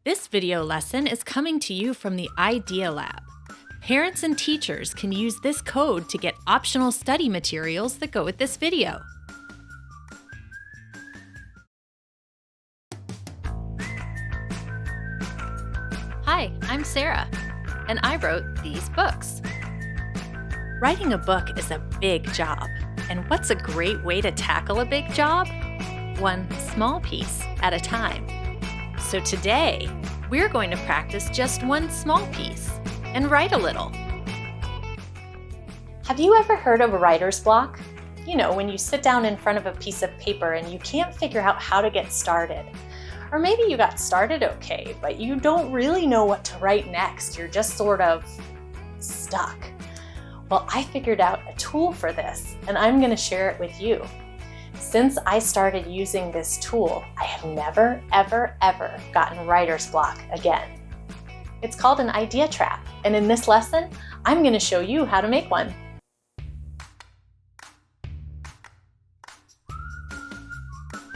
This video lesson is coming to you from the Idea Lab. Parents and teachers can use this code to get optional study materials that go with this video. Hi, I'm Sarah, and I wrote these books. Writing a book is a big job, and what's a great way to tackle a big job? One small piece at a time. So today, we're going to practice just one small piece and write a little. Have you ever heard of a writer's block? You know, when you sit down in front of a piece of paper and you can't figure out how to get started. Or maybe you got started okay, but you don't really know what to write next. You're just sort of stuck. Well, I figured out a tool for this, and I'm going to share it with you. Since I started using this tool, I have never, ever gotten writer's block again. It's called an idea trap, and in this lesson, I'm going to show you how to make one.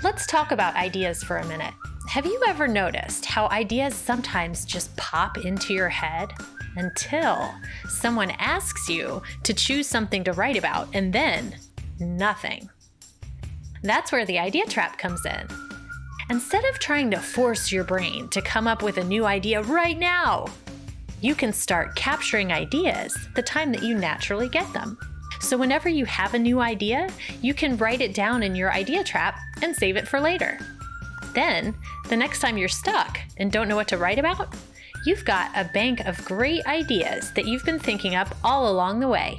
Let's talk about ideas for a minute. Have you ever noticed how ideas sometimes just pop into your head until someone asks you to choose something to write about, and then nothing? That's where the idea trap comes in. Instead of trying to force your brain to come up with a new idea right now, you can start capturing ideas the time that you naturally get them. So whenever you have a new idea, you can write it down in your idea trap and save it for later. Then, the next time you're stuck and don't know what to write about, you've got a bank of great ideas that you've been thinking up all along the way.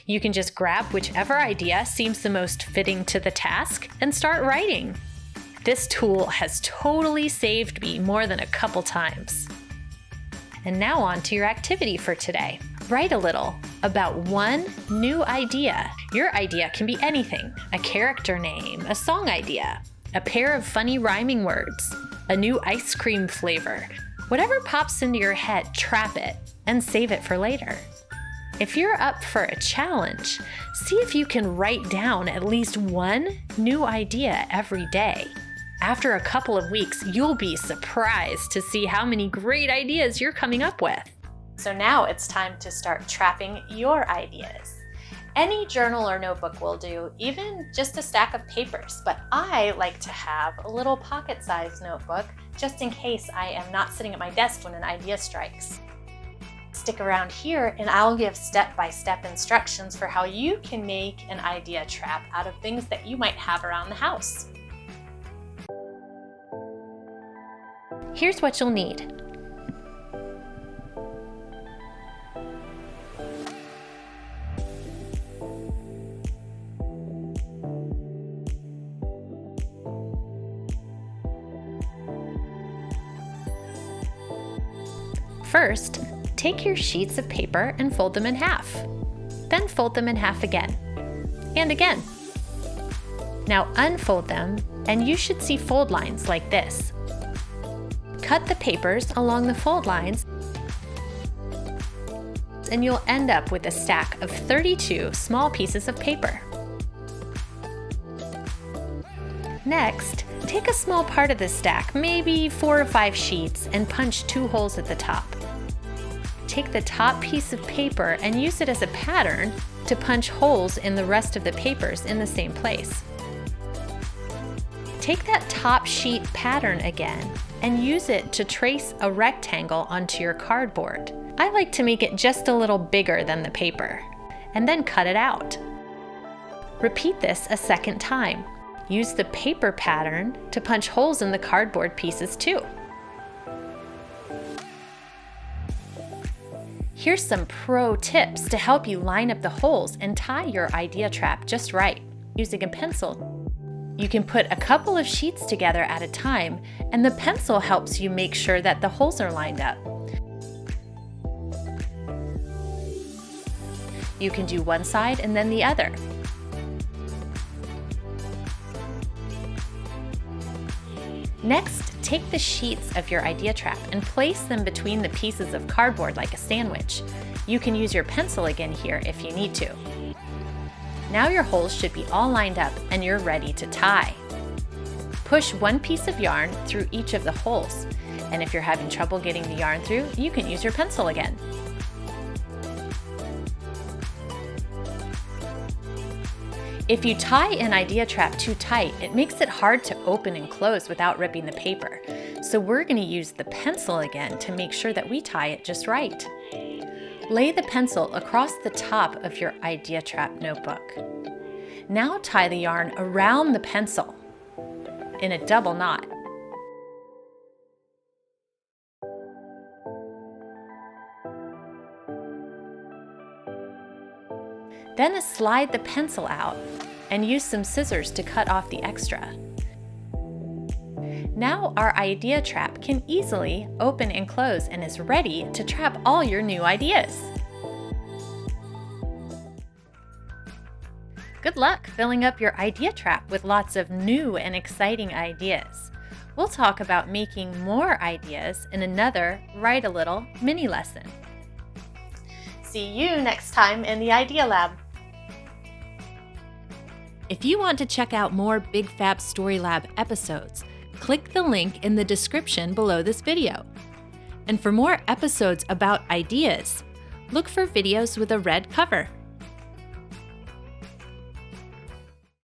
You can just grab whichever idea seems the most fitting to the task and start writing. This tool has totally saved me more than a couple times. And now on to your activity for today. Write a little about one new idea. Your idea can be anything: a character name, a song idea, a pair of funny rhyming words, a new ice cream flavor. Whatever pops into your head, trap it and save it for later. If you're up for a challenge, see if you can write down at least one new idea every day. After a couple of weeks, you'll be surprised to see how many great ideas you're coming up with. So now it's time to start trapping your ideas. Any journal or notebook will do, even just a stack of papers, but I like to have a little pocket-sized notebook just in case I am not sitting at my desk when an idea strikes. Stick around here and I'll give step-by-step instructions for how you can make an idea trap out of things that you might have around the house. Here's what you'll need. First, take your sheets of paper and fold them in half. Then fold them in half again, and again. Now unfold them, and you should see fold lines like this. Cut the papers along the fold lines, and you'll end up with a stack of 32 small pieces of paper. Next, take a small part of the stack, maybe 4 or 5 sheets, and punch 2 holes at the top. Take the top piece of paper and use it as a pattern to punch holes in the rest of the papers in the same place. Take that top sheet pattern again and use it to trace a rectangle onto your cardboard. I like to make it just a little bigger than the paper, and then cut it out. Repeat this a second time. Use the paper pattern to punch holes in the cardboard pieces too. Here's some pro tips to help you line up the holes and tie your idea trap just right. Using a pencil, you can put a couple of sheets together at a time, and the pencil helps you make sure that the holes are lined up. You can do one side and then the other. Next, take the sheets of your idea trap and place them between the pieces of cardboard like a sandwich. You can use your pencil again here if you need to. Now your holes should be all lined up and you're ready to tie. Push one piece of yarn through each of the holes, and if you're having trouble getting the yarn through, you can use your pencil again. If you tie an idea trap too tight, it makes it hard to open and close without ripping the paper. So we're going to use the pencil again to make sure that we tie it just right. Lay the pencil across the top of your idea trap notebook. Now tie the yarn around the pencil in a double knot. Then slide the pencil out and use some scissors to cut off the extra. Now our idea trap can easily open and close and is ready to trap all your new ideas. Good luck filling up your idea trap with lots of new and exciting ideas. We'll talk about making more ideas in another Write a Little mini lesson. See you next time in the Idea Lab. If you want to check out more Big Fab Story Lab episodes, click the link in the description below this video. And for more episodes about ideas, look for videos with a red cover.